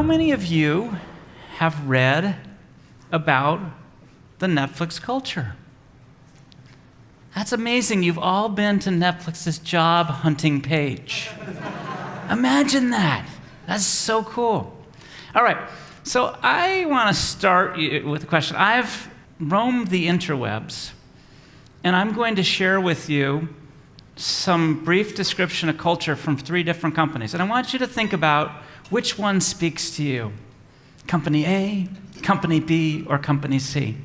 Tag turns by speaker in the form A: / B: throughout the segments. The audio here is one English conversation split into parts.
A: many of you have read about the Netflix culture? That's amazing. You've all been to Netflix's job hunting page. Imagine that. That's so cool. All right, so I want to start with a question. I've roamed the interwebs, and I'm going to share with you some brief description of culture from 3 different companies. And I want you to think about which one speaks to you. Company A, Company B, or Company C?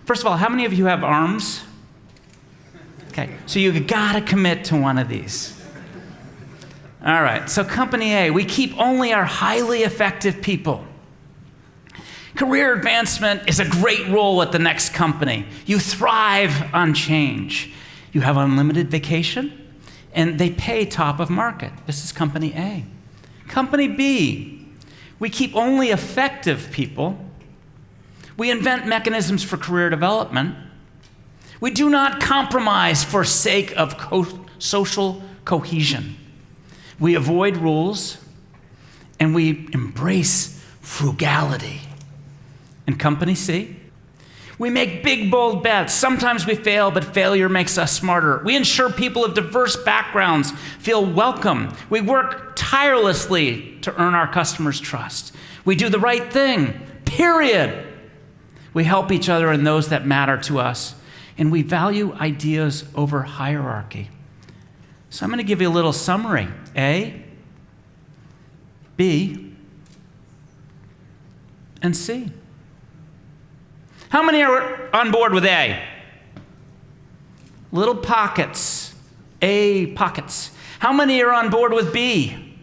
A: First of all, how many of you have arms? Okay, so you gotta commit to one of these. All right, so Company A, we keep only our highly effective people. Career advancement is a great role at the next company. You thrive on change. You have unlimited vacation, and they pay top of market. This is Company A. Company B, we keep only effective people. We invent mechanisms for career development. We do not compromise for sake of social cohesion. We avoid rules, and we embrace frugality. And Company C, we make big, bold bets. Sometimes we fail, but failure makes us smarter. We ensure people of diverse backgrounds feel welcome. We work tirelessly to earn our customers' trust. We do the right thing, period. We help each other and those that matter to us. And we value ideas over hierarchy. So I'm going to give you a little summary. A, B, and C. How many are on board with A? Little pockets. A pockets. How many are on board with B?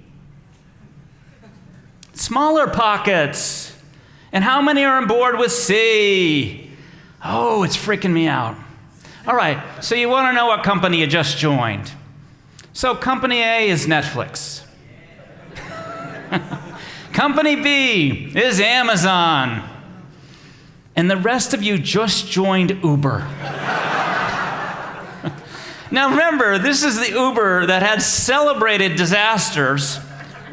A: Smaller pockets. And how many are on board with C? Oh, it's freaking me out. All right, so you want to know what company you just joined. So Company A is Netflix. Company B is Amazon. And the rest of you just joined Uber. Now remember, this is the Uber that had celebrated disasters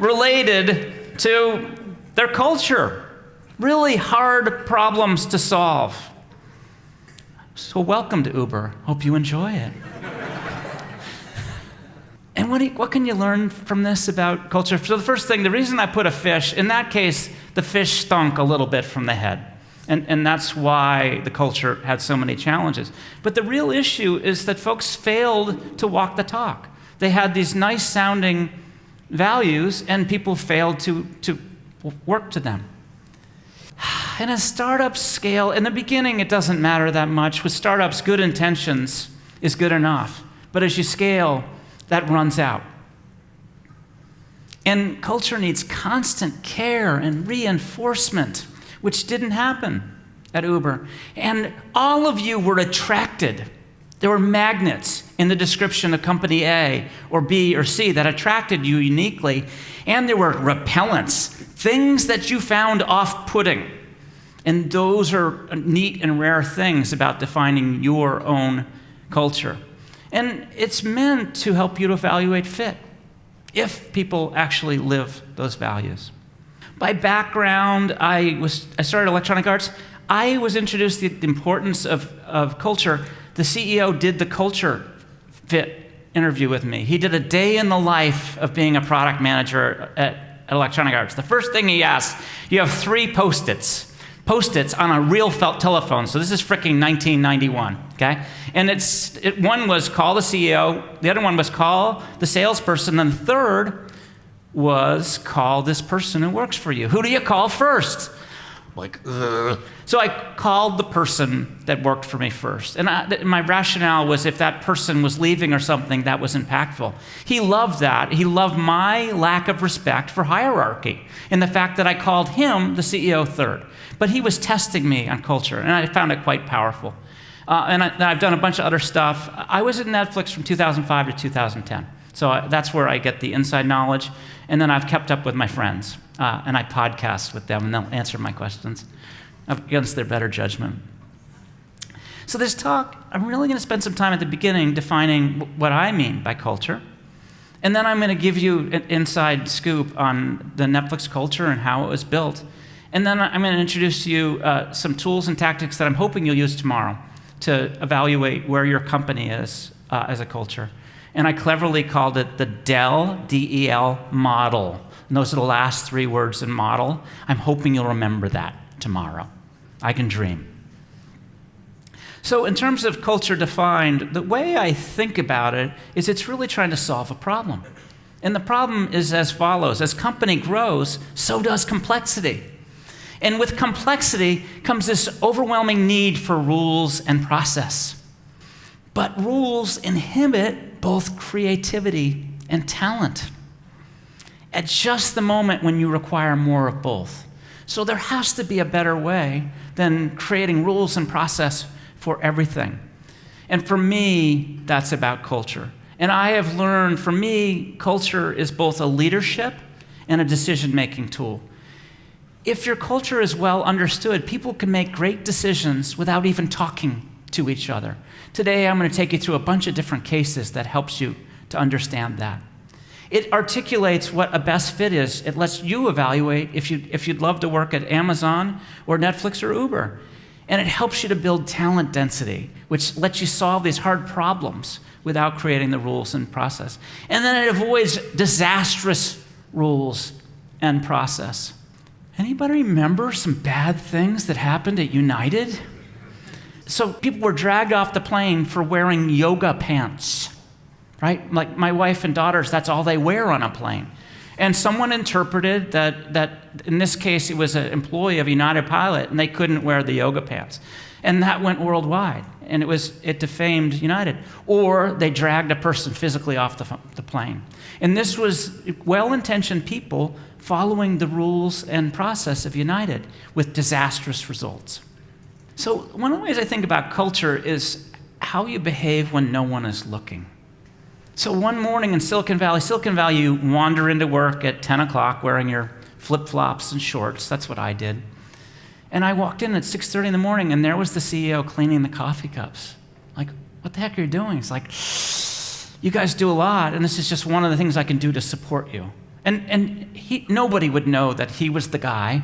A: related to their culture. Really hard problems to solve. So welcome to Uber. Hope you enjoy it. And what can you learn from this about culture? So the first thing, the reason I put a fish, in that case, the fish stunk a little bit from the head. And that's why the culture had so many challenges. But the real issue is that folks failed to walk the talk. They had these nice sounding values, and people failed to work to them. And as startups scale, in the beginning it doesn't matter that much. With startups, good intentions is good enough. But as you scale, that runs out. And culture needs constant care and reinforcement, which didn't happen at Uber. And all of you were attracted. There were magnets in the description of Company A or B or C that attracted you uniquely. And there were repellents, things that you found off-putting. And those are neat and rare things about defining your own culture. And it's meant to help you to evaluate fit, if people actually live those values. By background, I started Electronic Arts. I was introduced to the importance of culture. The CEO did the culture fit interview with me. He did a day in the life of being a product manager at Electronic Arts. The first thing he asked, you have 3 Post-its on a real felt telephone. So this is fricking 1991, okay? And one was call the CEO, the other one was call the salesperson, and the third was call this person who works for you. Who do you call first? So I called the person that worked for me first. And my rationale was if that person was leaving or something, that was impactful. He loved that. He loved my lack of respect for hierarchy and the fact that I called him, the CEO, third. But he was testing me on culture, and I found it quite powerful. And I've done a bunch of other stuff. I was at Netflix from 2005 to 2010. So that's where I get the inside knowledge. And then I've kept up with my friends, and I podcast with them, and they'll answer my questions against their better judgment. So this talk, I'm really going to spend some time at the beginning defining what I mean by culture. And then I'm going to give you an inside scoop on the Netflix culture and how it was built. And then I'm going to introduce to you some tools and tactics that I'm hoping you'll use tomorrow to evaluate where your company is as a culture. And I cleverly called it the DEL, D-E-L, model. And those are the last 3 words in model. I'm hoping you'll remember that tomorrow. I can dream. So in terms of culture defined, the way I think about it is it's really trying to solve a problem. And the problem is as follows. As company grows, so does complexity. And with complexity comes this overwhelming need for rules and process. But rules inhibit both creativity and talent at just the moment when you require more of both. So there has to be a better way than creating rules and process for everything. And for me, that's about culture. And I have learned, for me, culture is both a leadership and a decision-making tool. If your culture is well understood, people can make great decisions without even talking to each other. Today, I'm going to take you through a bunch of different cases that helps you to understand that. It articulates what a best fit is. It lets you evaluate if you'd love to work at Amazon or Netflix or Uber. And it helps you to build talent density, which lets you solve these hard problems without creating the rules and process. And then it avoids disastrous rules and process. Anybody remember some bad things that happened at United? So people were dragged off the plane for wearing yoga pants, right? Like my wife and daughters, that's all they wear on a plane. And someone interpreted that in this case, it was an employee of United Pilot, and they couldn't wear the yoga pants. And that went worldwide, and it defamed United. Or they dragged a person physically off the plane. And this was well-intentioned people following the rules and process of United with disastrous results. So one of the ways I think about culture is how you behave when no one is looking. So one morning in Silicon Valley, you wander into work at 10 o'clock wearing your flip-flops and shorts. That's what I did. And I walked in at 6:30 in the morning, and there was the CEO cleaning the coffee cups. Like, what the heck are you doing? It's like, you guys do a lot, and this is just one of the things I can do to support you. And nobody would know that he was the guy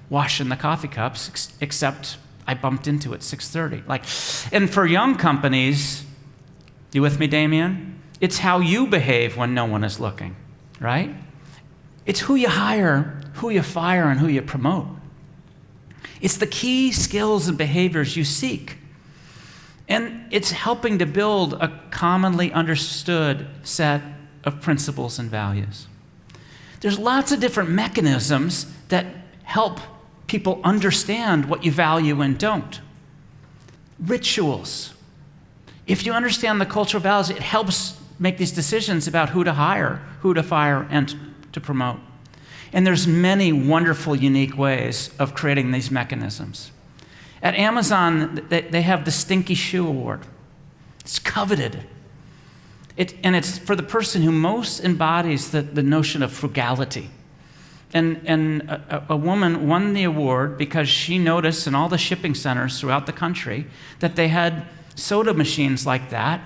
A: washing the coffee cups, except I bumped into it at 6:30. And for young companies, you with me, Damien? It's how you behave when no one is looking, right? It's who you hire, who you fire, and who you promote. It's the key skills and behaviors you seek. And it's helping to build a commonly understood set of principles and values. There's lots of different mechanisms that help people understand what you value and don't. Rituals. If you understand the cultural values, it helps make these decisions about who to hire, who to fire, and to promote. And there's many wonderful, unique ways of creating these mechanisms. At Amazon, they have the Stinky Shoe Award. It's coveted. And it's for the person who most embodies the notion of frugality. And a woman won the award because she noticed in all the shipping centers throughout the country that they had soda machines like that,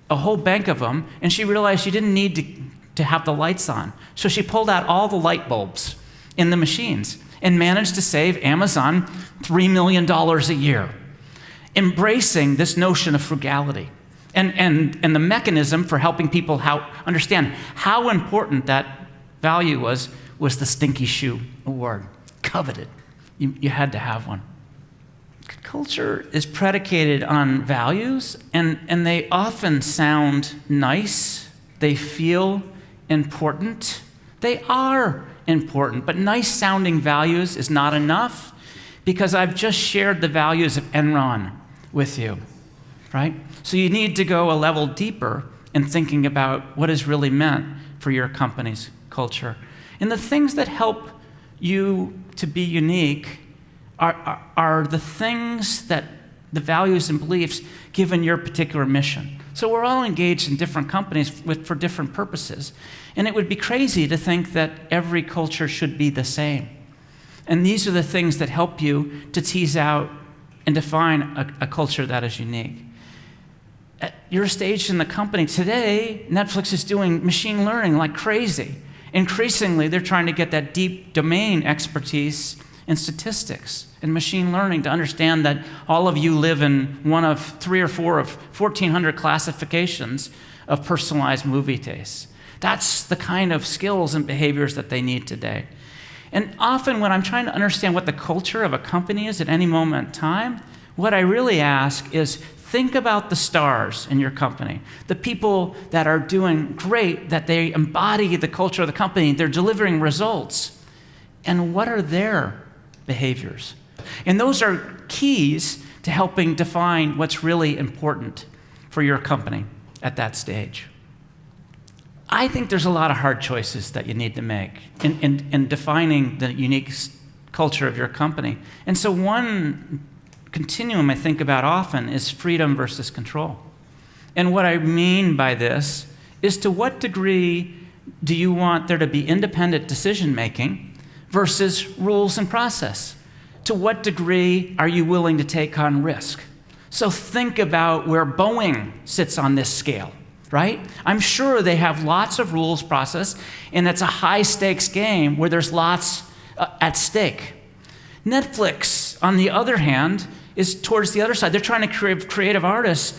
A: a whole bank of them, and she realized she didn't need to have the lights on. So she pulled out all the light bulbs in the machines and managed to save Amazon $3 million a year, embracing this notion of frugality. And the mechanism for helping people understand how important that value was the Stinky Shoe Award. Coveted. You had to have one. Culture is predicated on values, and they often sound nice. They feel important. They are important, but nice-sounding values is not enough because I've just shared the values of Enron with you, right? So you need to go a level deeper in thinking about what is really meant for your company's culture. And the things that help you to be unique are the things that the values and beliefs given your particular mission. So we're all engaged in different companies for different purposes. And it would be crazy to think that every culture should be the same. And these are the things that help you to tease out and define a culture that is unique. your stage in the company, today, Netflix is doing machine learning like crazy. Increasingly, they're trying to get that deep domain expertise in statistics and machine learning to understand that all of you live in one of 3 or 4 of 1,400 classifications of personalized movie tastes. That's the kind of skills and behaviors that they need today. And often when I'm trying to understand what the culture of a company is at any moment in time, what I really ask is, think about the stars in your company, the people that are doing great, that they embody the culture of the company, they're delivering results. And what are their behaviors? And those are keys to helping define what's really important for your company at that stage. I think there's a lot of hard choices that you need to make in defining the unique culture of your company. And so one continuum I think about often is freedom versus control. And what I mean by this is, to what degree do you want there to be independent decision-making versus rules and process? To what degree are you willing to take on risk? So think about where Boeing sits on this scale, right? I'm sure they have lots of rules, process, and it's a high-stakes game where there's lots at stake. Netflix, on the other hand, is towards the other side. They're trying to create creative artists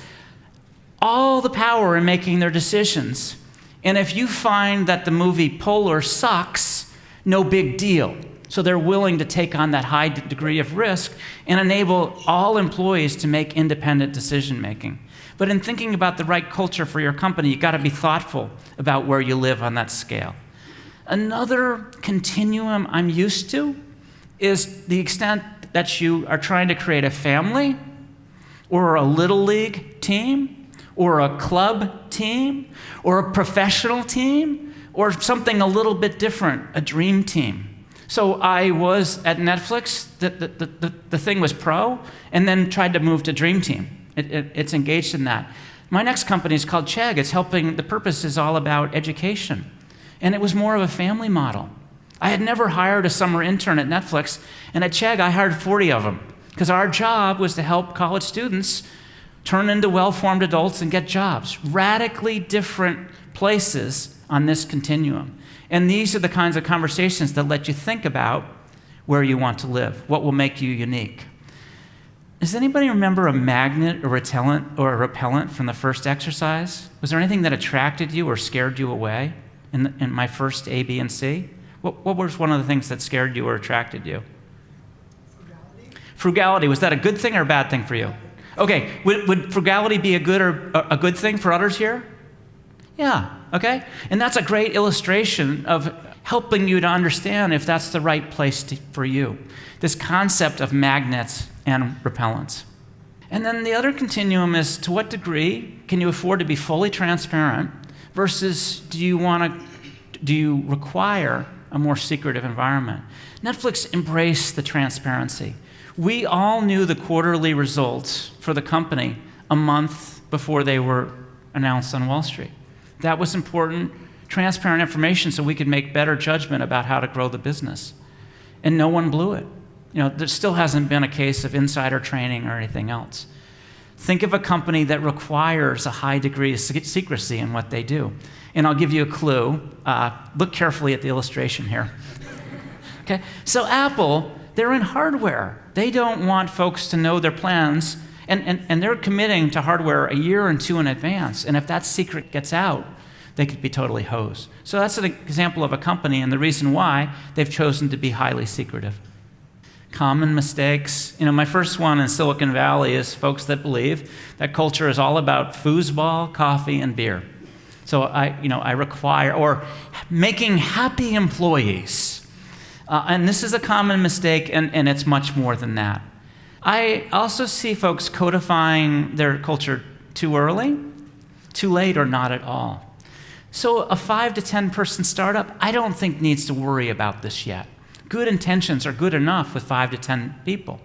A: all the power in making their decisions. And if you find that the movie Polar sucks, no big deal. So they're willing to take on that high degree of risk and enable all employees to make independent decision making. But in thinking about the right culture for your company, you've got to be thoughtful about where you live on that scale. Another continuum I'm used to is the extent that you are trying to create a family or a little league team or a club team or a professional team or something a little bit different, a dream team. So I was at Netflix, the thing was pro, and then tried to move to Dream Team. It's engaged in that. My next company is called Chegg. It's helping, the purpose is all about education. And it was more of a family model. I had never hired a summer intern at Netflix, and at Chegg I hired 40 of them, because our job was to help college students turn into well-formed adults and get jobs. Radically different places on this continuum. And these are the kinds of conversations that let you think about where you want to live, what will make you unique. Does anybody remember a magnet or a repellent from the first exercise? Was there anything that attracted you or scared you away in my first A, B, and C? What was one of the things that scared you or attracted you? Frugality. Was that a good thing or a bad thing for you? Okay, would frugality be a good thing for others here? Yeah, okay? And that's a great illustration of helping you to understand if that's the right place for you. This concept of magnets and repellents. And then the other continuum is, to what degree can you afford to be fully transparent versus do you require a more secretive environment? Netflix embraced the transparency. We all knew the quarterly results for the company a month before they were announced on Wall Street. That was important, transparent information, so we could make better judgment about how to grow the business. And no one blew it. There still hasn't been a case of insider training or anything else. Think of a company that requires a high degree of secrecy in what they do. And I'll give you a clue. Look carefully at the illustration here. Okay? So Apple, they're in hardware. They don't want folks to know their plans, and they're committing to hardware a year and 2 in advance. And if that secret gets out, they could be totally hosed. So that's an example of a company and the reason why they've chosen to be highly secretive. Common mistakes. My first one in Silicon Valley is folks that believe that culture is all about foosball, coffee, and beer. So I require, or making happy employees. And this is a common mistake, and it's much more than that. I also see folks codifying their culture too early, too late, or not at all. So a 5 to 10 person startup, I don't think needs to worry about this yet. Good intentions are good enough with 5 to 10 people.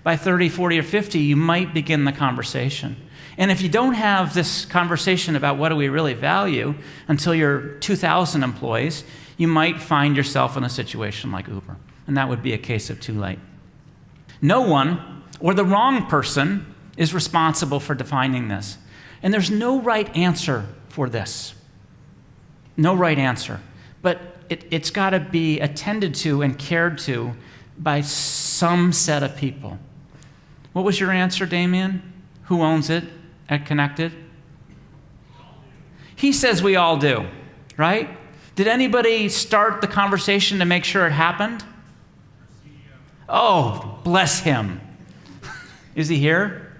A: By 30, 40, or 50, you might begin the conversation. And if you don't have this conversation about what do we really value until you're 2,000 employees, you might find yourself in a situation like Uber. And that would be a case of too late. No one, or the wrong person, is responsible for defining this. And there's no right answer for this. No right answer. But it's got to be attended to and cared to by some set of people. What was your answer, Damien? Who owns it at Connected? He says we all do, right? Did anybody start the conversation to make sure it happened? Oh, bless him. Is he here?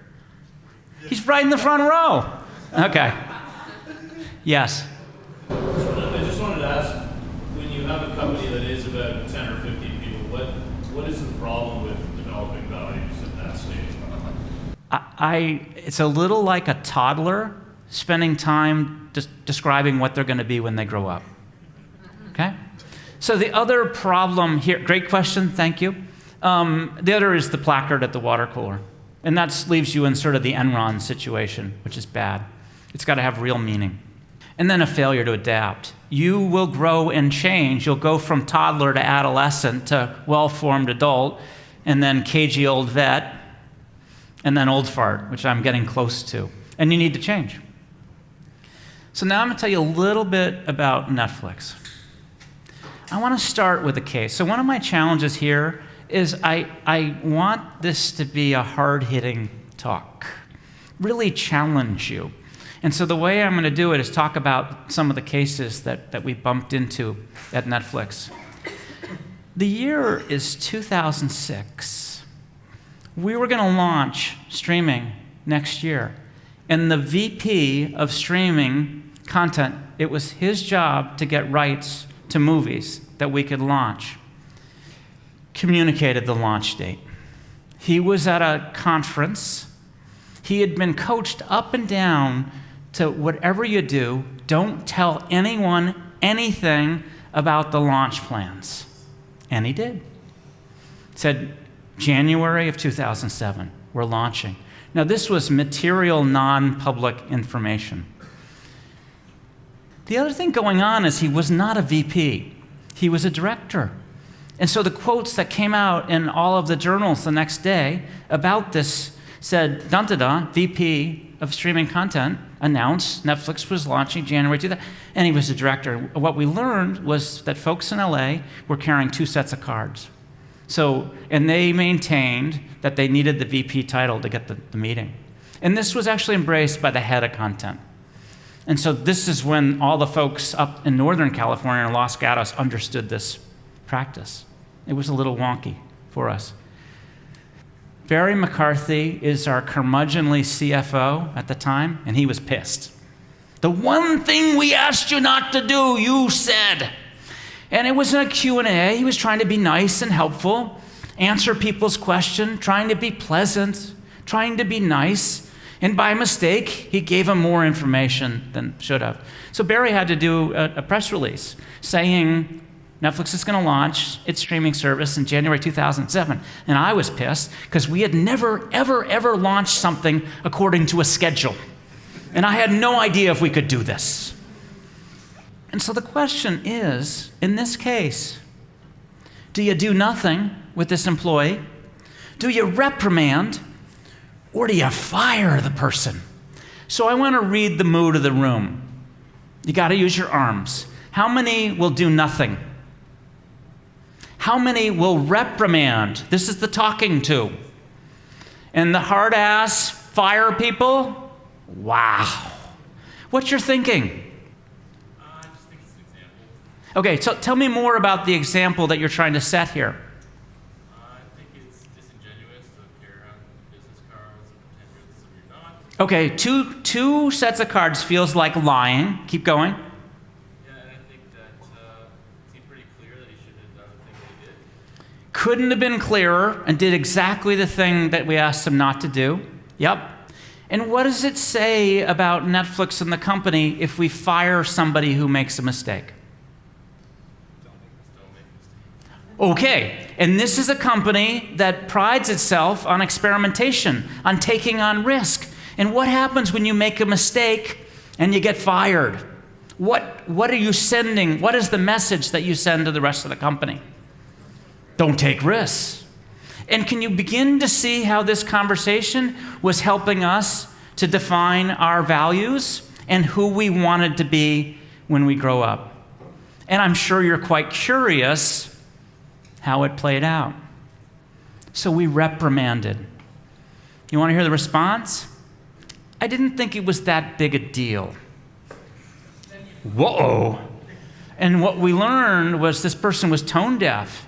A: He's right in the front row. Okay. Yes.
B: I just wanted to ask, when you have a company that is about 10 or 15 people, what is the problem with developing values at that stage?
A: It's a little like a toddler spending time describing what they're going to be when they grow up. Okay? So the other problem here, great question, thank you. The other is the placard at the water cooler. And that leaves you in sort of the Enron situation, which is bad. It's got to have real meaning. And then a failure to adapt. You will grow and change. You'll go from toddler to adolescent to well-formed adult, and then cagey old vet, and then old fart, which I'm getting close to. And you need to change. So now I'm going to tell you a little bit about Netflix. I want to start with a case. So one of my challenges here is I want this to be a hard-hitting talk, really challenge you. And so the way I'm going to do it is talk about some of the cases that we bumped into at Netflix. The year is 2006. We were going to launch streaming next year. And the VP of streaming content, it was his job to get rights to movies that we could launch. Communicated the launch date. He was at a conference. He had been coached up and down to whatever you do, don't tell anyone anything about the launch plans. And he did. Said, January of 2007, we're launching. Now, this was material, non-public information. The other thing going on is he was not a VP. He was a director. And so the quotes that came out in all of the journals the next day about this said, dun-da-da, VP of streaming content announced Netflix was launching January 2000. And he was a director. What we learned was that folks in LA were carrying two sets of cards. So, and they maintained that they needed the VP title to get the meeting. And this was actually embraced by the head of content. And so this is when all the folks up in Northern California and Los Gatos understood this practice. It was a little wonky for us. Barry McCarthy is our curmudgeonly CFO at the time, and he was pissed. The one thing we asked you not to do, you said. And it was in a Q&A. He was trying to be nice and helpful, answer people's questions, trying to be pleasant, trying to be nice. And by mistake, he gave him more information than should have. So Barry had to do a press release saying Netflix is going to launch its streaming service in January 2007. And I was pissed because we had never, ever, ever launched something according to a schedule. And I had no idea if we could do this. And so the question is, in this case, do you do nothing with this employee? Do you reprimand? Or do you fire the person? So I want to read the mood of the room. You got to use your arms. How many will do nothing? How many will reprimand? This is the talking to. And the hard ass fire people? Wow. What you're thinking?
B: I just think it's an example.
A: Okay, so tell me more about the example that you're trying to set here.
B: I think it's disingenuous to carry around business cards and pretend you're something you're not.
A: Okay, two sets of cards feels like lying. Keep going.
B: Yeah, and I think that it seemed pretty clear that he should have done the thing that he did.
A: Couldn't have been clearer and did exactly the thing that we asked him not to do. Yep. And what does it say about Netflix and the company if we fire somebody who makes a mistake?
B: Don't make mistakes.
A: Okay, and this is a company that prides itself on experimentation, on taking on risk. And what happens when you make a mistake and you get fired? What are you sending? What is the message that you send to the rest of the company? Don't take risks. And can you begin to see how this conversation was helping us to define our values and who we wanted to be when we grow up. And I'm sure you're quite curious how it played out. So we reprimanded. You want to hear the response? I didn't think it was that big a deal. Whoa. And what we learned was this person was tone deaf.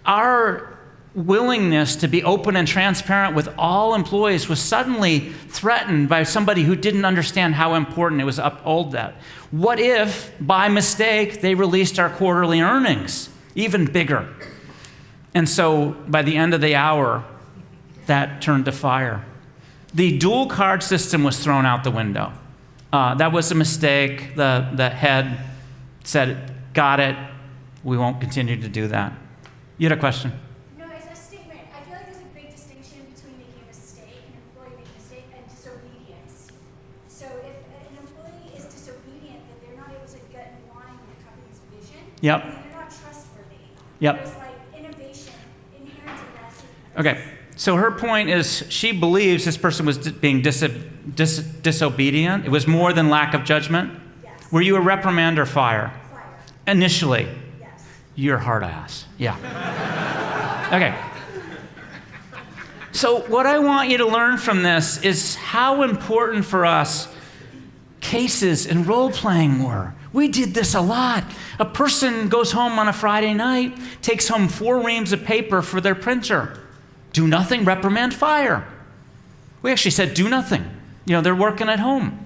A: Our willingness to be open and transparent with all employees was suddenly threatened by somebody who didn't understand how important it was to uphold that. What if, by mistake, they released our quarterly earnings? Even bigger. And so by the end of the hour, that turned to fire. The dual card system was thrown out the window. That was a mistake. The head said, got it. We won't continue to do that. You had a question?
C: No, it's a statement. I feel like there's a big distinction between making a mistake, an employee making a mistake, and disobedience. So if an employee is disobedient, then they're not able to get in line with the company's vision.
A: Yep.
C: And they're not trustworthy.
A: Yep.
C: There's like innovation inherent in that.
A: Okay. So her point is she believes this person was being disobedient. It was more than lack of judgment.
C: Yes.
A: Were you a reprimand or fire?
C: Fire.
A: Initially.
C: Yes.
A: You're hard ass. Yeah. Okay. So what I want you to learn from this is how important for us cases and role-playing were. We did this a lot. A person goes home on a Friday night, takes home 4 reams of paper for their printer. Do nothing, reprimand, fire. We actually said do nothing. They're working at home.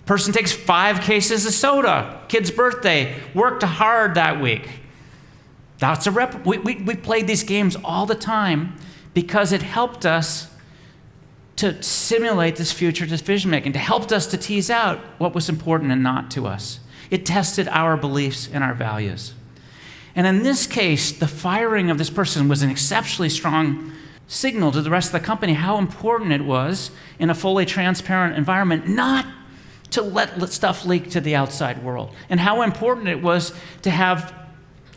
A: Person takes 5 cases of soda, kid's birthday, worked hard that week. That's a we played these games all the time because it helped us to simulate this future decision making, to help us to tease out what was important and not to us. It tested our beliefs and our values. And in this case, the firing of this person was an exceptionally strong signal to the rest of the company how important it was in a fully transparent environment not to let stuff leak to the outside world, and how important it was to have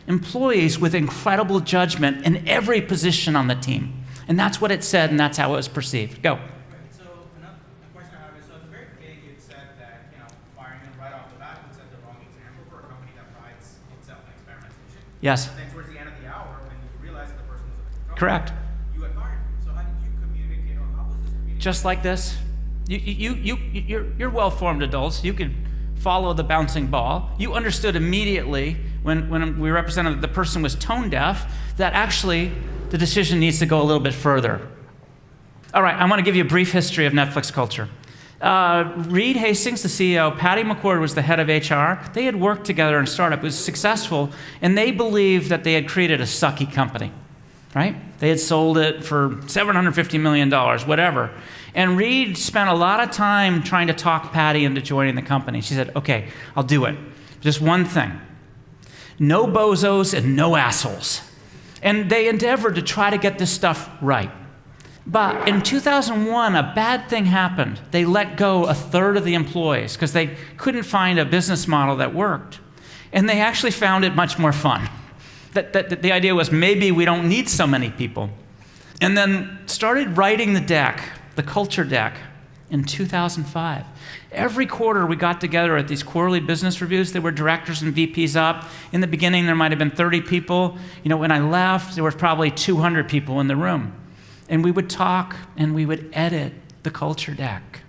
A: employees with incredible judgment in every position on the team. And that's what it said, and that's how it was perceived. Go.
D: Right. So another question I have is, so at the very beginning you said that, firing him right off the bat would set the wrong example for a company that prides itself in experimentation.
A: Yes.
D: Then towards the end of the hour, when you realized that the person was a company,
A: Correct.
D: you had fired him. So how did you communicate, or how was this communicated?
A: Just like this. You're well-formed adults. You can follow the bouncing ball. You understood immediately when we represented the person was tone deaf that actually the decision needs to go a little bit further. All right, I want to give you a brief history of Netflix culture. Reed Hastings, the CEO, Patty McCord was the head of HR. They had worked together in a startup. It was successful, and they believed that they had created a sucky company, right? They had sold it for $750 million, whatever. And Reed spent a lot of time trying to talk Patty into joining the company. She said, okay, I'll do it. Just one thing. No bozos and no assholes. And they endeavored to try to get this stuff right. But in 2001, a bad thing happened. They let go a third of the employees because they couldn't find a business model that worked. And they actually found it much more fun. That the idea was maybe we don't need so many people. And then started writing the deck, the culture deck, in 2005. Every quarter we got together at these quarterly business reviews. There were directors and VPs up. In the beginning there might have been 30 people. When I left, there was probably 200 people in the room. And we would talk and we would edit the culture deck.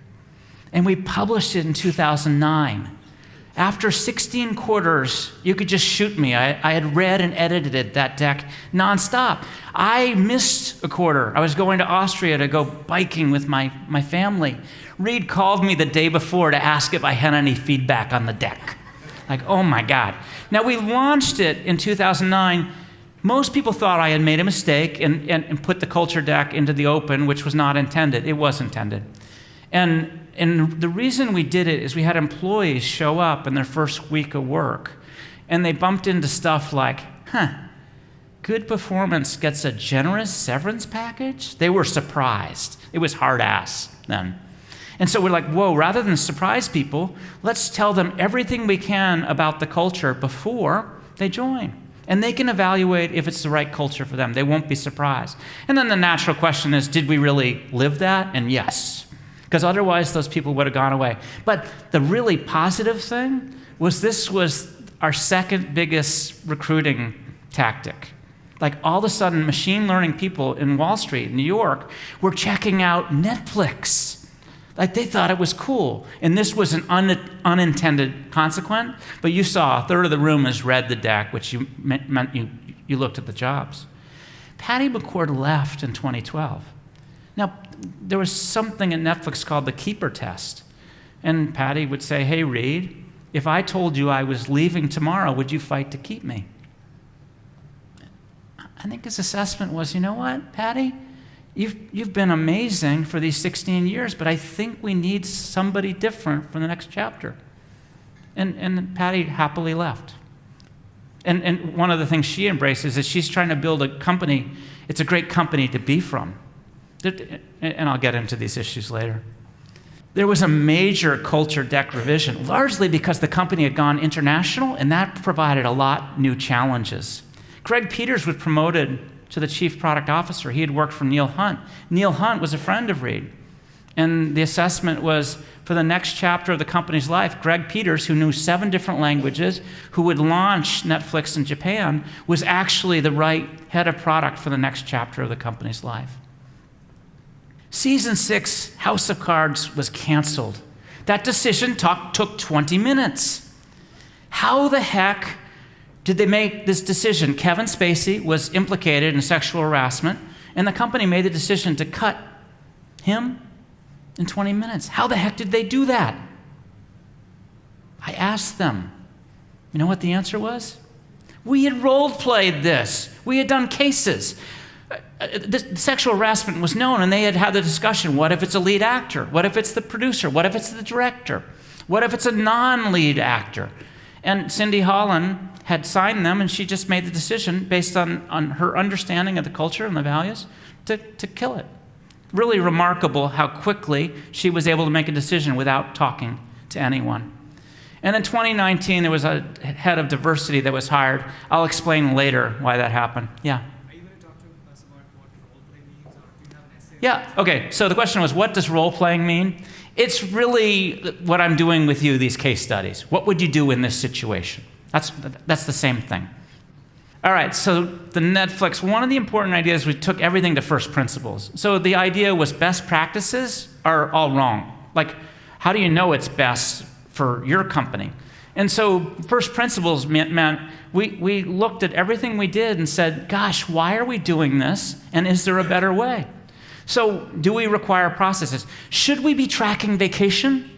A: And we published it in 2009. After 16 quarters, you could just shoot me. I had read and edited that deck nonstop. I missed a quarter. I was going to Austria to go biking with my family. Reed called me the day before to ask if I had any feedback on the deck. Like, oh my God. Now, we launched it in 2009. Most people thought I had made a mistake and put the culture deck into the open, which was not intended. It was intended. And the reason we did it is we had employees show up in their first week of work, and they bumped into stuff like, good performance gets a generous severance package? They were surprised. It was hard ass then. And so we're like, whoa, rather than surprise people, let's tell them everything we can about the culture before they join. And they can evaluate if it's the right culture for them. They won't be surprised. And then the natural question is, did we really live that? And yes. because otherwise those people would have gone away. But the really positive thing was this was our second biggest recruiting tactic. Like all of a sudden, machine learning people in Wall Street, New York, were checking out Netflix. Like they thought it was cool. And this was an unintended consequence, but you saw a third of the room has read the deck, which meant you looked at the jobs. Patty McCord left in 2012. Now, there was something at Netflix called the keeper test. And Patty would say, hey, Reed, if I told you I was leaving tomorrow, would you fight to keep me? I think his assessment was, you know what, Patty? You've been amazing for these 16 years, but I think we need somebody different for the next chapter. And Patty happily left. And one of the things she embraces is she's trying to build a company. It's a great company to be from. And I'll get into these issues later. There was a major culture deck revision, largely because the company had gone international, and that provided a lot new challenges. Greg Peters was promoted to the chief product officer. He had worked for Neil Hunt. Neil Hunt was a friend of Reed. And the assessment was, for the next chapter of the company's life, Greg Peters, who knew 7 different languages, who would launch Netflix in Japan, was actually the right head of product for the next chapter of the company's life. Season 6, House of Cards, was canceled. That decision took 20 minutes. How the heck did they make this decision? Kevin Spacey was implicated in sexual harassment, and the company made the decision to cut him in 20 minutes. How the heck did they do that? I asked them. You know what the answer was? We had role-played this. We had done cases. The sexual harassment was known, and they had had the discussion. What if it's a lead actor? What if it's the producer? What if it's the director? What if it's a non-lead actor? And Cindy Holland had signed them, and she just made the decision based on her understanding of the culture and the values to kill it. Really remarkable how quickly she was able to make a decision without talking to anyone. And in 2019, there was a head of diversity that was hired. I'll explain later why that happened. Yeah?
D: Are you going to talk to us about what role-play means, or do you have an essay?
A: Yeah, okay. So the question was, what does role-playing mean? It's really what I'm doing with you, these case studies. What would you do in this situation? That's the same thing. All right, so the Netflix, one of the important ideas, we took everything to first principles. So the idea was best practices are all wrong. Like, how do you know it's best for your company? And so first principles meant we looked at everything we did and said, gosh, why are we doing this? And is there a better way? So do we require processes? Should we be tracking vacation?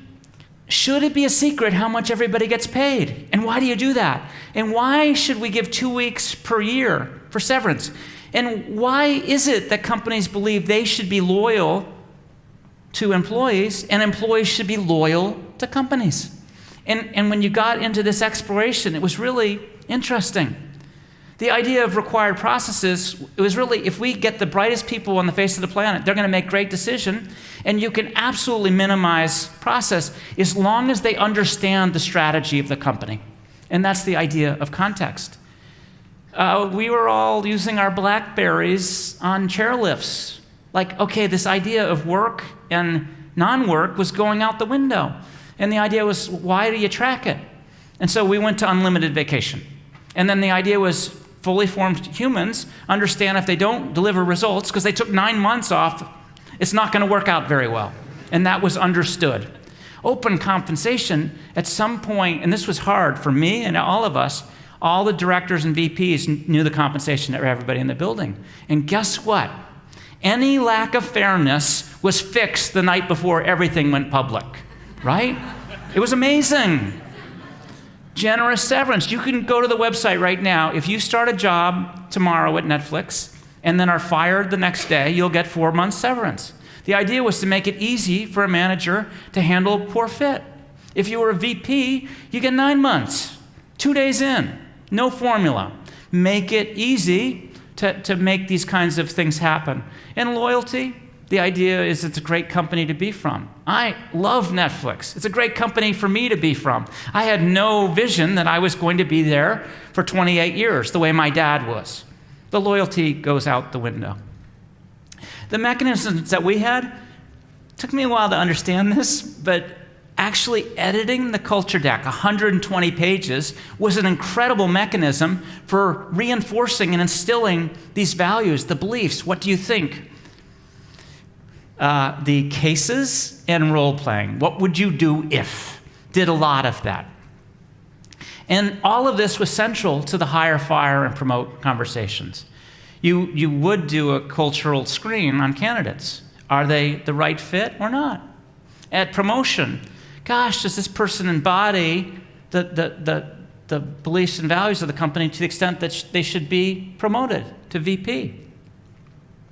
A: Should it be a secret how much everybody gets paid? And why do you do that? And why should we give 2 weeks per year for severance? And why is it that companies believe they should be loyal to employees and employees should be loyal to companies? And when you got into this exploration, it was really interesting. The idea of required processes, it was really, if we get the brightest people on the face of the planet, they're going to make great decisions, and you can absolutely minimize process as long as they understand the strategy of the company. And that's the idea of context. We were all using our BlackBerries on chairlifts. Like, okay, this idea of work and non-work was going out the window. And the idea was, why do you track it? And so we went to unlimited vacation. And then the idea was, fully formed humans understand if they don't deliver results, because they took 9 months off, it's not going to work out very well. And that was understood. Open compensation, at some point, and this was hard for me and all of us, all the directors and VPs knew the compensation of everybody in the building. And guess what? Any lack of fairness was fixed the night before everything went public, right? It was amazing. Generous severance. You can go to the website right now. If you start a job tomorrow at Netflix and then are fired the next day, you'll get 4 months severance. The idea was to make it easy for a manager to handle poor fit. If you were a VP, you get 9 months, 2 days in, no formula. Make it easy to make these kinds of things happen. And loyalty, the idea is it's a great company to be from. I love Netflix. It's a great company for me to be from. I had no vision that I was going to be there for 28 years, the way my dad was. The loyalty goes out the window. The mechanisms that we had, Took me a while to understand this, but actually editing the culture deck, 120 pages, was an incredible mechanism for reinforcing and instilling these values, the beliefs. What do you think? The cases and role-playing. What would you do if? Did a lot of that. And all of this was central to the hire, fire, and promote conversations. You would do a cultural screen on candidates. Are they the right fit or not? At promotion, gosh, does this person embody the beliefs and values of the company to the extent that they should be promoted to VP?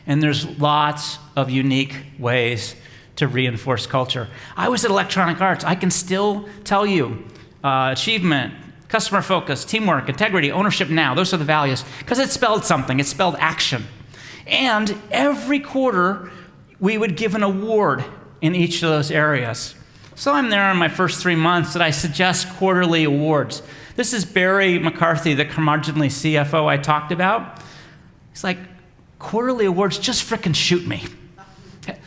A: And there's lots of unique ways to reinforce culture. I was at Electronic Arts. I can still tell you achievement, customer focus, teamwork, integrity, ownership now. Those are the values. Because it spelled something. It spelled action. And every quarter, we would give an award in each of those areas. So I'm there in my first 3 months, and I suggest quarterly awards. This is Barry McCarthy, the curmudgeonly CFO I talked about. He's like, quarterly awards, just frickin' shoot me.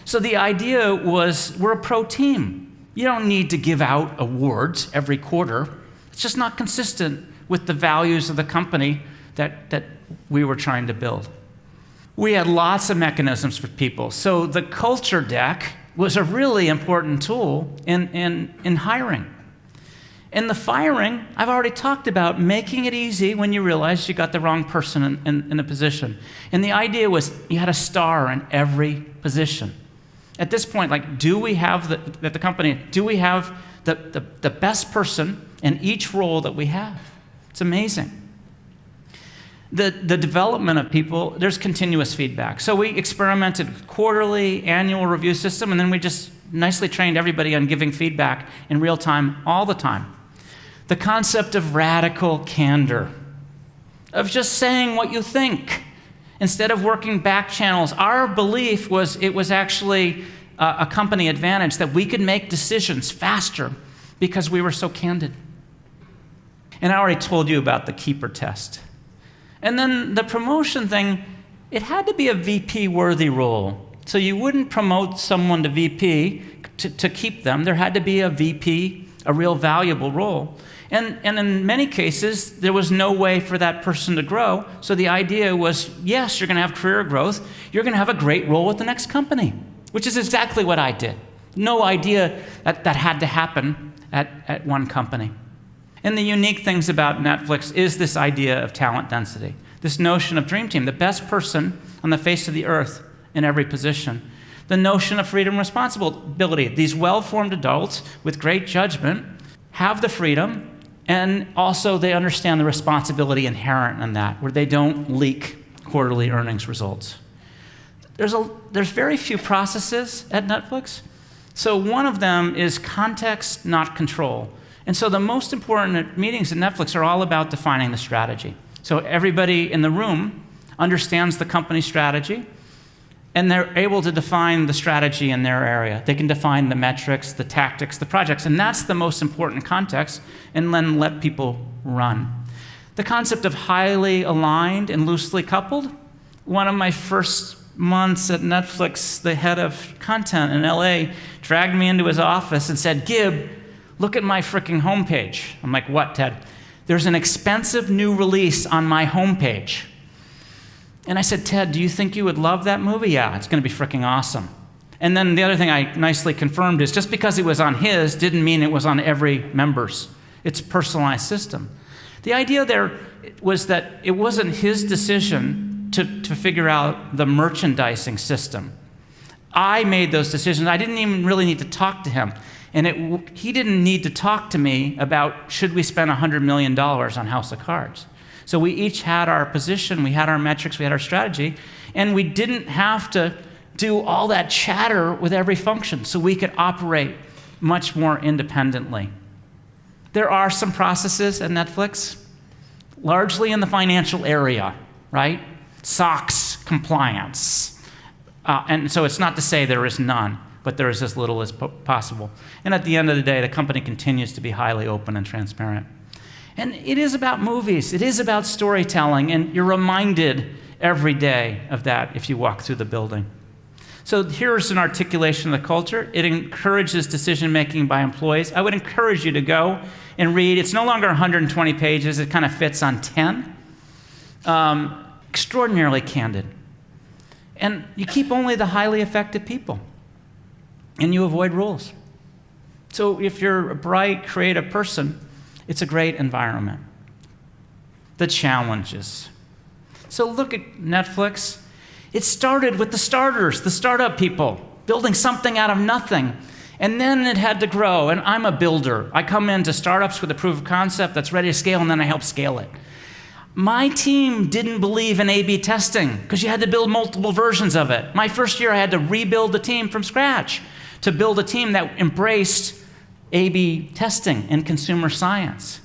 A: So the idea was, we're a pro team. You don't need to give out awards every quarter. It's just not consistent with the values of the company that we were trying to build. We had lots of mechanisms for people. So the culture deck was a really important tool in hiring. In the firing, I've already talked about making it easy when you realize you got the wrong person in a position. And the idea was you had a star in every position. At this point, like, do we have the best person in each role that we have? It's amazing. The development of people, there's continuous feedback. So we experimented with quarterly, annual review system, and then we just nicely trained everybody on giving feedback in real time, all the time. The concept of radical candor, of just saying what you think, instead of working back channels. Our belief was it was actually a company advantage that we could make decisions faster because we were so candid. And I already told you about the keeper test. And then the promotion thing, it had to be a VP-worthy role. So you wouldn't promote someone to VP to keep them. There had to be a VP, a real valuable role. And in many cases, there was no way for that person to grow. So the idea was, yes, you're going to have career growth. You're going to have a great role with the next company, which is exactly what I did. No idea that had to happen at one company. And the unique things about Netflix is this idea of talent density, this notion of dream team, the best person on the face of the earth in every position, the notion of freedom and responsibility. These well-formed adults with great judgment have the freedom, and also they understand the responsibility inherent in that, where they don't leak quarterly earnings results. There's very few processes at Netflix. So one of them is context, not control. And so the most important meetings at Netflix are all about defining the strategy. So everybody in the room understands the company strategy, and they're able to define the strategy in their area. They can define the metrics, the tactics, the projects, and that's the most important context, and then let people run. The concept of highly aligned and loosely coupled. One of my first months at Netflix, the head of content in LA dragged me into his office and said, "Gib, look at my freaking homepage." I'm like, "What, Ted?" "There's an expensive new release on my homepage." And I said, "Ted, do you think you would love that movie?" "Yeah, it's going to be freaking awesome." And then the other thing I nicely confirmed is just because it was on his didn't mean it was on every member's. It's a personalized system. The idea there was that it wasn't his decision to figure out the merchandising system. I made those decisions. I didn't even really need to talk to him. And he didn't need to talk to me about, should we spend $100 million on House of Cards? So we each had our position, we had our metrics, we had our strategy, and we didn't have to do all that chatter with every function, so we could operate much more independently. There are some processes at Netflix, largely in the financial area, right? SOX compliance. And so it's not to say there is none, but there is as little as possible. And at the end of the day, the company continues to be highly open and transparent. And it is about movies. It is about storytelling, and you're reminded every day of that if you walk through the building. So here's an articulation of the culture. It encourages decision-making by employees. I would encourage you to go and read. It's no longer 120 pages. It kind of fits on 10. Extraordinarily candid. And you keep only the highly effective people. And you avoid rules. So if you're a bright, creative person, it's a great environment. The challenges. So look at Netflix. It started with the starters, the startup people, building something out of nothing. And then it had to grow, and I'm a builder. I come into startups with a proof of concept that's ready to scale, and then I help scale it. My team didn't believe in A/B testing because you had to build multiple versions of it. My first year, I had to rebuild the team from scratch to build a team that embraced A/B testing and consumer science.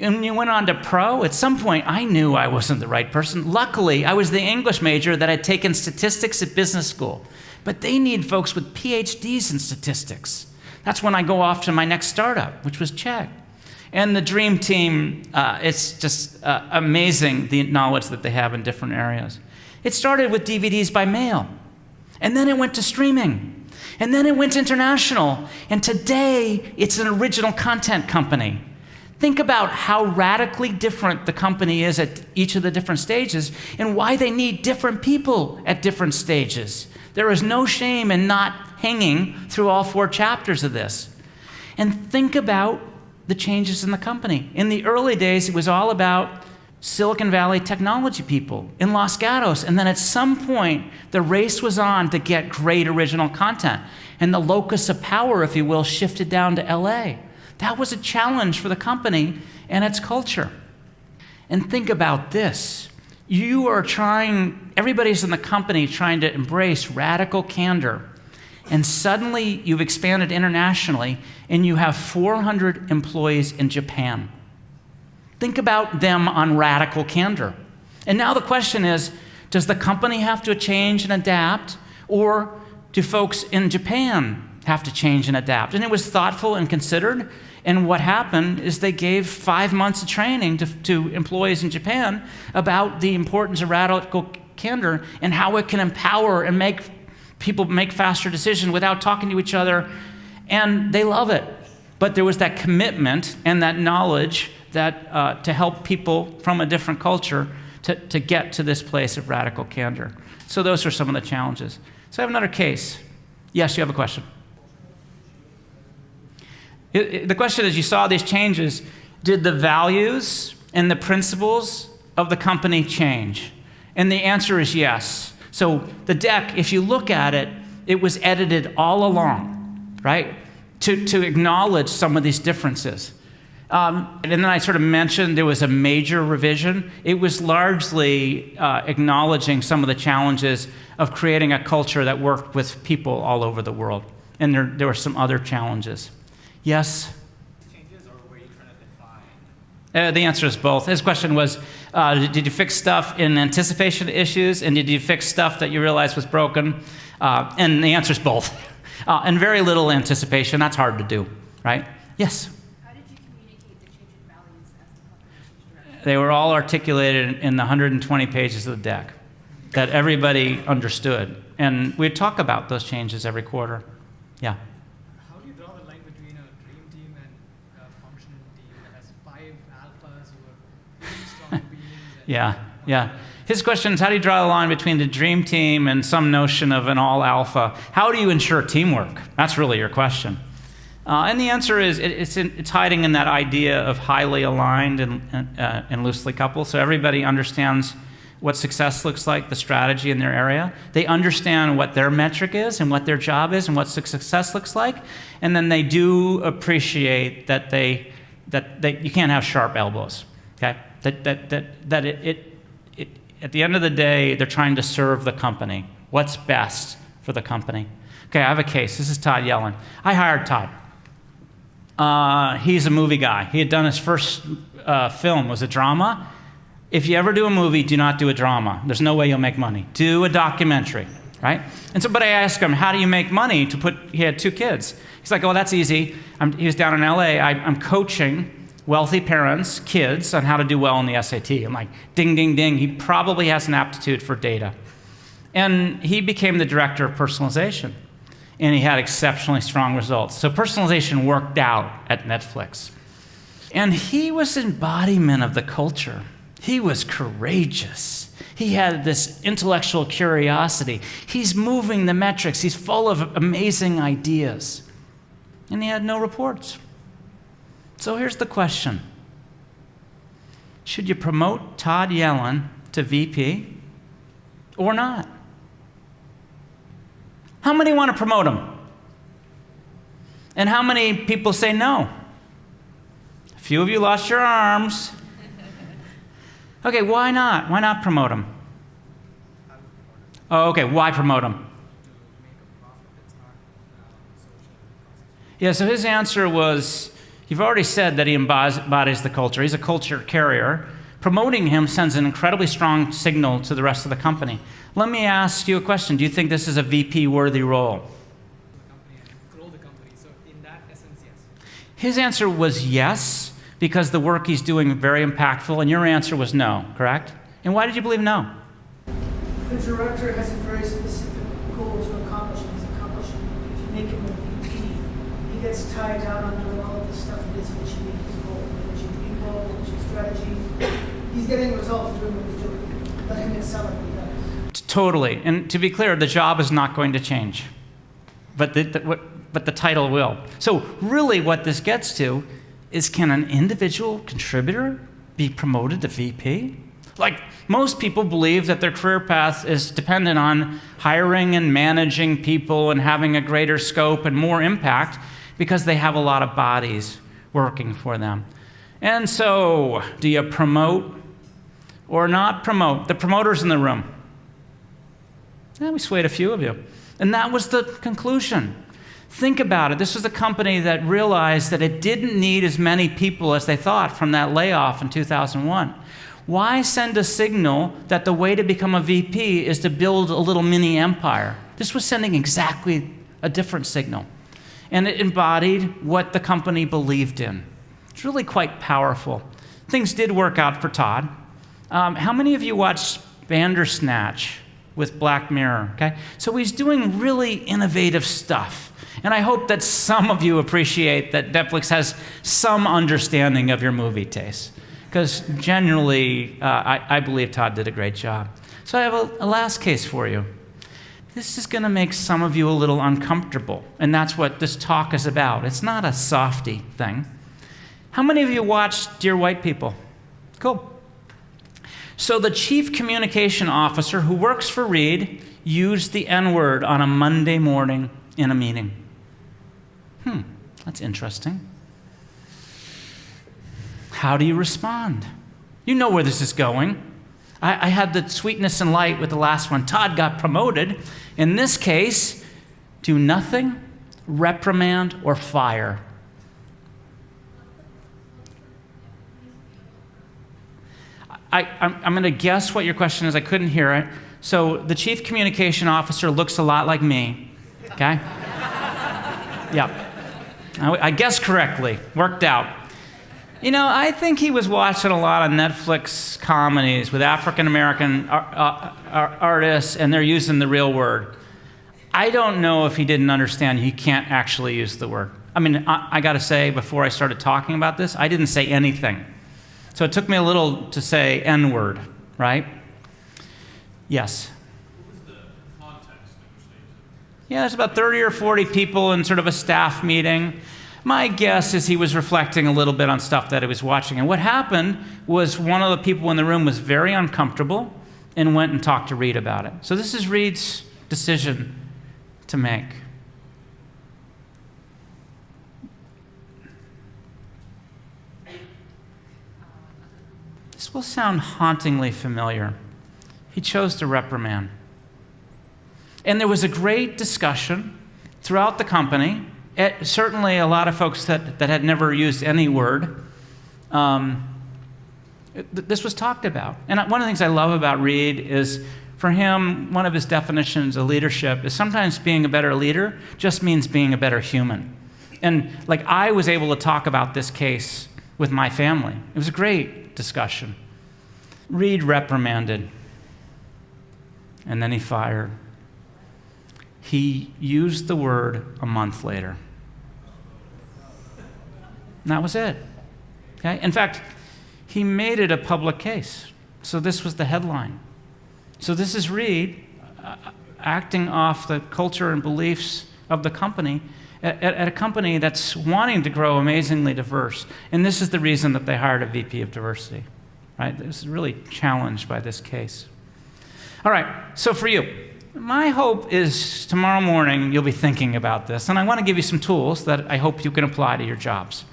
A: And when you went on to pro, at some point, I knew I wasn't the right person. Luckily, I was the English major that had taken statistics at business school. But they need folks with PhDs in statistics. That's when I go off to my next startup, which was Chegg. And the dream team, it's just amazing the knowledge that they have in different areas. It started with DVDs by mail. And then it went to streaming. And then it went international. And today, it's an original content company. Think about how radically different the company is at each of the different stages and why they need different people at different stages. There is no shame in not hanging through all 4 chapters of this. And think about the changes in the company. In the early days, it was all about Silicon Valley technology people in Los Gatos. And then at some point, the race was on to get great original content. And the locus of power, if you will, shifted down to LA. That was a challenge for the company and its culture. And think about this. You are everybody's in the company trying to embrace radical candor. And suddenly you've expanded internationally and you have 400 employees in Japan. Think about them on radical candor. And now the question is, does the company have to change and adapt, or do folks in Japan have to change and adapt? And it was thoughtful and considered. And what happened is they gave 5 months of training to employees in Japan about the importance of radical candor and how it can empower and make people make faster decisions without talking to each other. And they love it. But there was that commitment and that knowledge that to help people from a different culture to get to this place of radical candor. So those are some of the challenges. So I have another case. Yes, you have a question. The question is, you saw these changes. Did the values and the principles of the company change? And the answer is yes. So the deck, if you look at it, it was edited all along, right? To acknowledge some of these differences. And then I sort of mentioned there was a major revision. It was largely acknowledging some of the challenges of creating a culture that worked with people all over the world. And there were some other challenges. Yes?
D: Changes, or were you trying to define?
A: The answer is both. His question was, did you fix stuff in anticipation of issues, and did you fix stuff that you realized was broken? And the answer is both. And very little anticipation. That's hard to do, right? Yes?
C: How did you communicate the change in values as the company changed direction?
A: They were all articulated in the 120 pages of the deck that everybody understood. And we'd talk about those changes every quarter. Yeah.
E: How do you draw the line between a dream team and a functional team that has 5 alphas who are really strong opinions?
A: Yeah. His question is, how do you draw the line between the dream team and some notion of an all alpha? How do you ensure teamwork? That's really your question. And the answer is, it's hiding in that idea of highly aligned and loosely coupled. So everybody understands what success looks like, the strategy in their area. They understand what their metric is and what their job is and what success looks like. And then they do appreciate that you can't have sharp elbows. Okay? At the end of the day, they're trying to serve the company. What's best for the company? Okay, I have a case. This is Todd Yellen. I hired Todd. He's a movie guy. He had done his first film, was a drama. If you ever do a movie, do not do a drama. There's no way you'll make money. Do a documentary, right? And so, but I asked him, how do you make money he had 2 kids. He's like, oh, that's easy. He was down in LA. I'm coaching wealthy parents, kids, on how to do well in the SAT. I'm like, ding, ding, ding. He probably has an aptitude for data. And he became the director of personalization. And he had exceptionally strong results. So personalization worked out at Netflix. And he was embodiment of the culture. He was courageous. He had this intellectual curiosity. He's moving the metrics. He's full of amazing ideas. And he had no reports. So here's the question. Should you promote Todd Yellen to VP or not? How many want to promote him? And how many people say no? A few of you lost your arms. Okay, why not? Why not promote him? Oh, okay, why promote him? Yeah, so his answer was, you've already said that he embodies the culture. He's a culture carrier. Promoting him sends an incredibly strong signal to the rest of the company. Let me ask you a question. Do you think this is a VP-worthy role?
E: Grow the company. So in that essence, yes.
A: His answer was yes, because the work he's doing is very impactful, and your answer was no, correct? And why did you believe no?
F: The director has a very specific goal to accomplish, and he's accomplishing it. If you make him a VP, he gets tied down on doing all of this stuff that is achieving his goal, managing people, managing strategy. He's getting results doing what he's doing. Let him excel at what he does.
A: Totally. And to be clear, the job is not going to change, but the title will. So really what this gets to is, can an individual contributor be promoted to VP? Like, most people believe that their career path is dependent on hiring and managing people and having a greater scope and more impact because they have a lot of bodies working for them. And so, do you promote or not promote? The promoters in the room. Yeah, we swayed a few of you. And that was the conclusion. Think about it. This was a company that realized that it didn't need as many people as they thought from that layoff in 2001. Why send a signal that the way to become a VP is to build a little mini empire? This was sending exactly a different signal. And it embodied what the company believed in. It's really quite powerful. Things did work out for Todd. How many of you watched Bandersnatch with Black Mirror? Okay, so he's doing really innovative stuff. And I hope that some of you appreciate that Netflix has some understanding of your movie taste. Because generally, I believe Todd did a great job. So I have a last case for you. This is going to make some of you a little uncomfortable. And that's what this talk is about. It's not a softy thing. How many of you watched Dear White People? Cool. So the chief communication officer who works for Reed used the N-word on a Monday morning in a meeting. That's interesting. How do you respond? You know where this is going. I had the sweetness and light with the last one. Todd got promoted. In this case, do nothing, reprimand, or fire. I'm going to guess what your question is. I couldn't hear it. So the chief communication officer looks a lot like me. Okay? Yeah. I guessed correctly. Worked out. You know, I think he was watching a lot of Netflix comedies with African-American artists, and they're using the real word. I don't know if he didn't understand you can't actually use the word. I mean, I got to say, before I started talking about this, I didn't say anything. So it took me a little to say N-word, right? Yes?
B: What was the context in which they
A: Yeah, there's about 30 or 40 people in sort of a staff meeting. My guess is he was reflecting a little bit on stuff that he was watching. And what happened was one of the people in the room was very uncomfortable and went and talked to Reed about it. So this is Reed's decision to make. This will sound hauntingly familiar. He chose to reprimand. And there was a great discussion throughout the company. Certainly a lot of folks that had never used any word. This was talked about. And one of the things I love about Reed is, for him, one of his definitions of leadership is sometimes being a better leader just means being a better human. And like, I was able to talk about this case with my family. It was a great discussion. Reed reprimanded. and then he fired. He used the word a month later. And that was it. Okay? In fact, he made it a public case. So this was the headline. So this is Reed acting off the culture and beliefs of the company at a company that's wanting to grow amazingly diverse. And this is the reason that they hired a VP of diversity. Right? This is really challenged by this case. All right, so for you, my hope is tomorrow morning you'll be thinking about this, and I want to give you some tools that I hope you can apply to your jobs.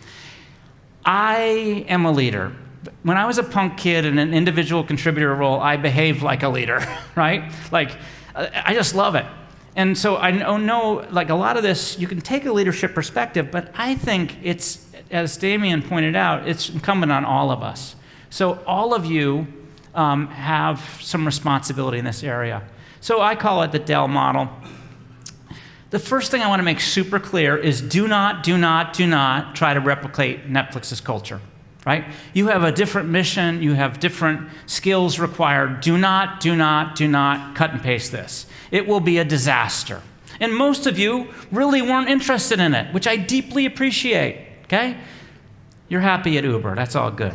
A: I am a leader. When I was a punk kid in an individual contributor role, I behaved like a leader, right? Like, I just love it. And so I know, like a lot of this, you can take a leadership perspective, but I think it's, as Damien pointed out, it's incumbent on all of us. So all of you have some responsibility in this area. So I call it the Dell model. The first thing I want to make super clear is do not try to replicate Netflix's culture, right? You have a different mission, you have different skills required. Do not cut and paste this. It will be a disaster. And most of you really weren't interested in it, which I deeply appreciate, okay? You're happy at Uber, that's all good.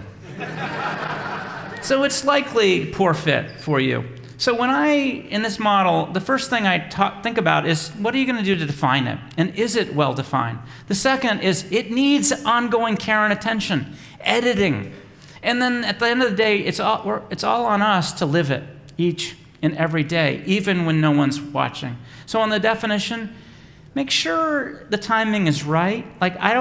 A: So it's likely poor fit for you. So when in this model, the first thing I think about is, what are you going to do to define it? And is it well defined? The second is, it needs ongoing care and attention, editing. And then at the end of the day, it's all on us to live it each and every day, even when no one's watching. So on the definition, make sure the timing is right. Like, I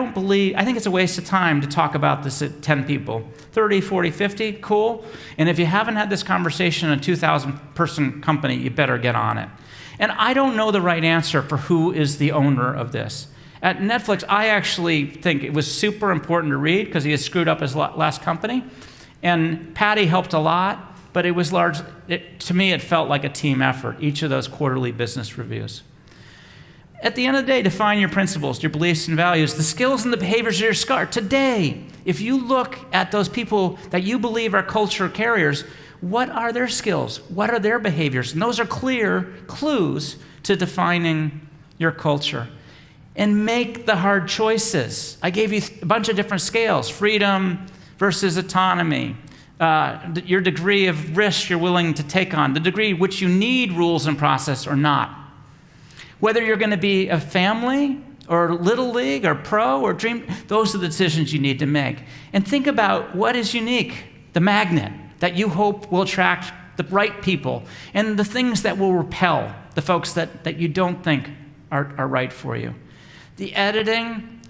A: think it's a waste of time to talk about this at 10 people. 30, 40, 50, cool. And if you haven't had this conversation in a 2,000-person company, you better get on it. And I don't know the right answer for who is the owner of this. At Netflix, I actually think it was super important to Reed because he had screwed up his last company. And Patty helped a lot, but it was to me, it felt like a team effort, each of those quarterly business reviews. At the end of the day, define your principles, your beliefs and values, the skills and the behaviors of your SCAR. Today, if you look at those people that you believe are culture carriers, what are their skills? What are their behaviors? And those are clear clues to defining your culture. And make the hard choices. I gave you a bunch of different scales: freedom versus autonomy, your degree of risk you're willing to take on, the degree which you need rules and process or not. Whether you're going to be a family or little league or pro or dream, those are the decisions you need to make. And think about what is unique, the magnet that you hope will attract the right people, and the things that will repel the folks that you don't think are right for you. The editing,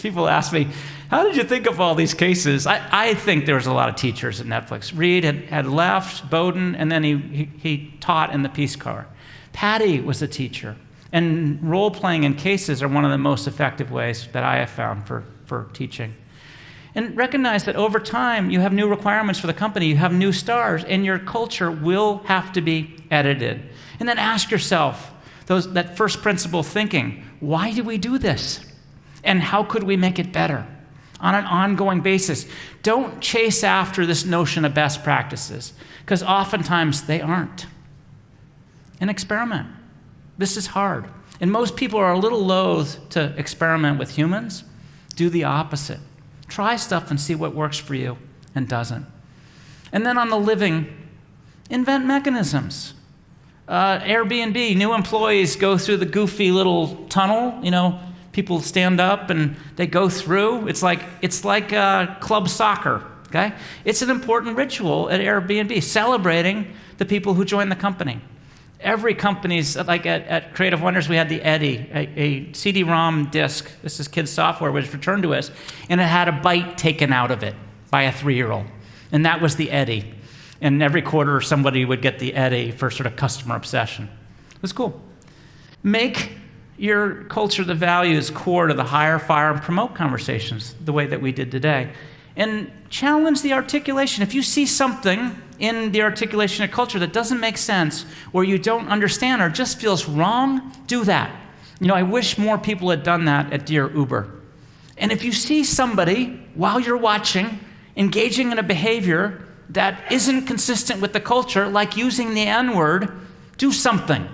A: people ask me, how did you think of all these cases? I think there was a lot of teachers at Netflix. Reed had left, Bowden, and then he taught in the Peace Corps. Patty was a teacher, and role-playing in cases are one of the most effective ways that I have found for teaching. And recognize that over time, you have new requirements for the company, you have new stars, and your culture will have to be edited. And then ask yourself that first principle thinking, why do we do this? And how could we make it better on an ongoing basis? Don't chase after this notion of best practices, because oftentimes they aren't. And experiment. This is hard. And most people are a little loath to experiment with humans. Do the opposite. Try stuff and see what works for you and doesn't. And then on the living, invent mechanisms. Airbnb, new employees go through the goofy little tunnel. People stand up and they go through. It's like club soccer, okay? It's an important ritual at Airbnb, celebrating the people who join the company. Every company's, like at Creative Wonders, we had the Eddy, a CD-ROM disc. This is kids' software, was returned to us, and it had a bite taken out of it by a 3-year-old. And that was the Eddy. And every quarter, somebody would get the Eddy for sort of customer obsession. It was cool. Make your culture, the values, core to the hire, fire, and promote conversations, the way that we did today. And challenge the articulation. If you see something in the articulation of culture that doesn't make sense, or you don't understand, or just feels wrong, do that. I wish more people had done that at Dear Uber. And if you see somebody, while you're watching, engaging in a behavior that isn't consistent with the culture, like using the N-word, do something.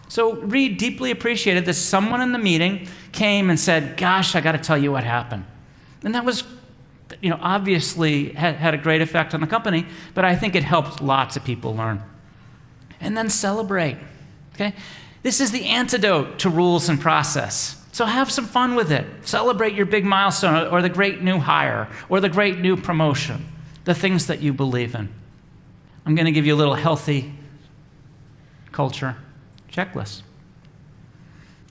A: So Reed deeply appreciated that someone in the meeting came and said, gosh, I got to tell you what happened. And that was, obviously had a great effect on the company, but I think it helped lots of people learn. And then celebrate, okay? This is the antidote to rules and process. So have some fun with it. Celebrate your big milestone or the great new hire or the great new promotion, the things that you believe in. I'm going to give you a little healthy culture checklist.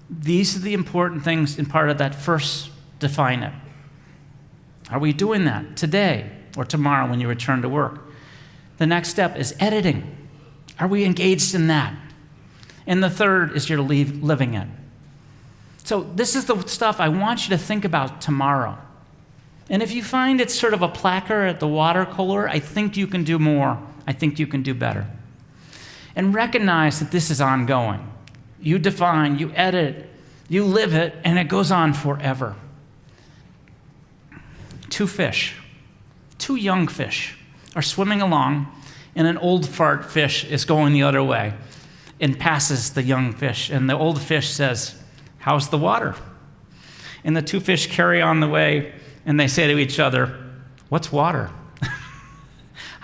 A: These are the important things in part of that first define it. Are we doing that today or tomorrow when you return to work? The next step is editing. Are we engaged in that? And the third is you're living it. So this is the stuff I want you to think about tomorrow. And if you find it's sort of a placard at the water cooler, I think you can do more. I think you can do better. And recognize that this is ongoing. You define, you edit, you live it, and it goes on forever. 2 fish, 2 young fish, are swimming along, and an old fart fish is going the other way and passes the young fish. And the old fish says, how's the water? And the 2 fish carry on the way, and they say to each other, what's water?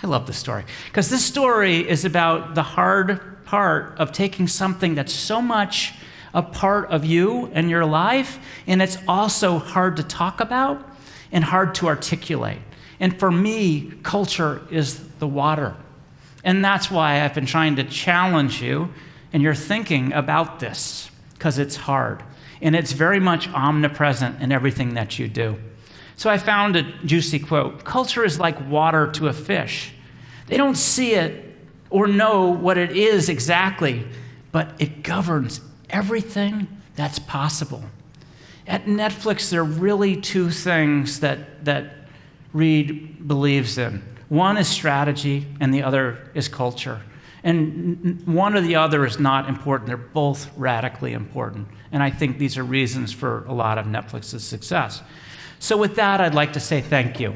A: I love this story, because this story is about the hard part of taking something that's so much a part of you and your life, and it's also hard to talk about and hard to articulate. And for me, culture is the water. And that's why I've been trying to challenge you in your thinking about this, because it's hard. And it's very much omnipresent in everything that you do. So I found a juicy quote. Culture is like water to a fish. They don't see it or know what it is exactly, but it governs everything that's possible. At Netflix, there are really 2 things that Reed believes in. One is strategy, and the other is culture. And one or the other is not important. They're both radically important. And I think these are reasons for a lot of Netflix's success. So with that, I'd like to say thank you.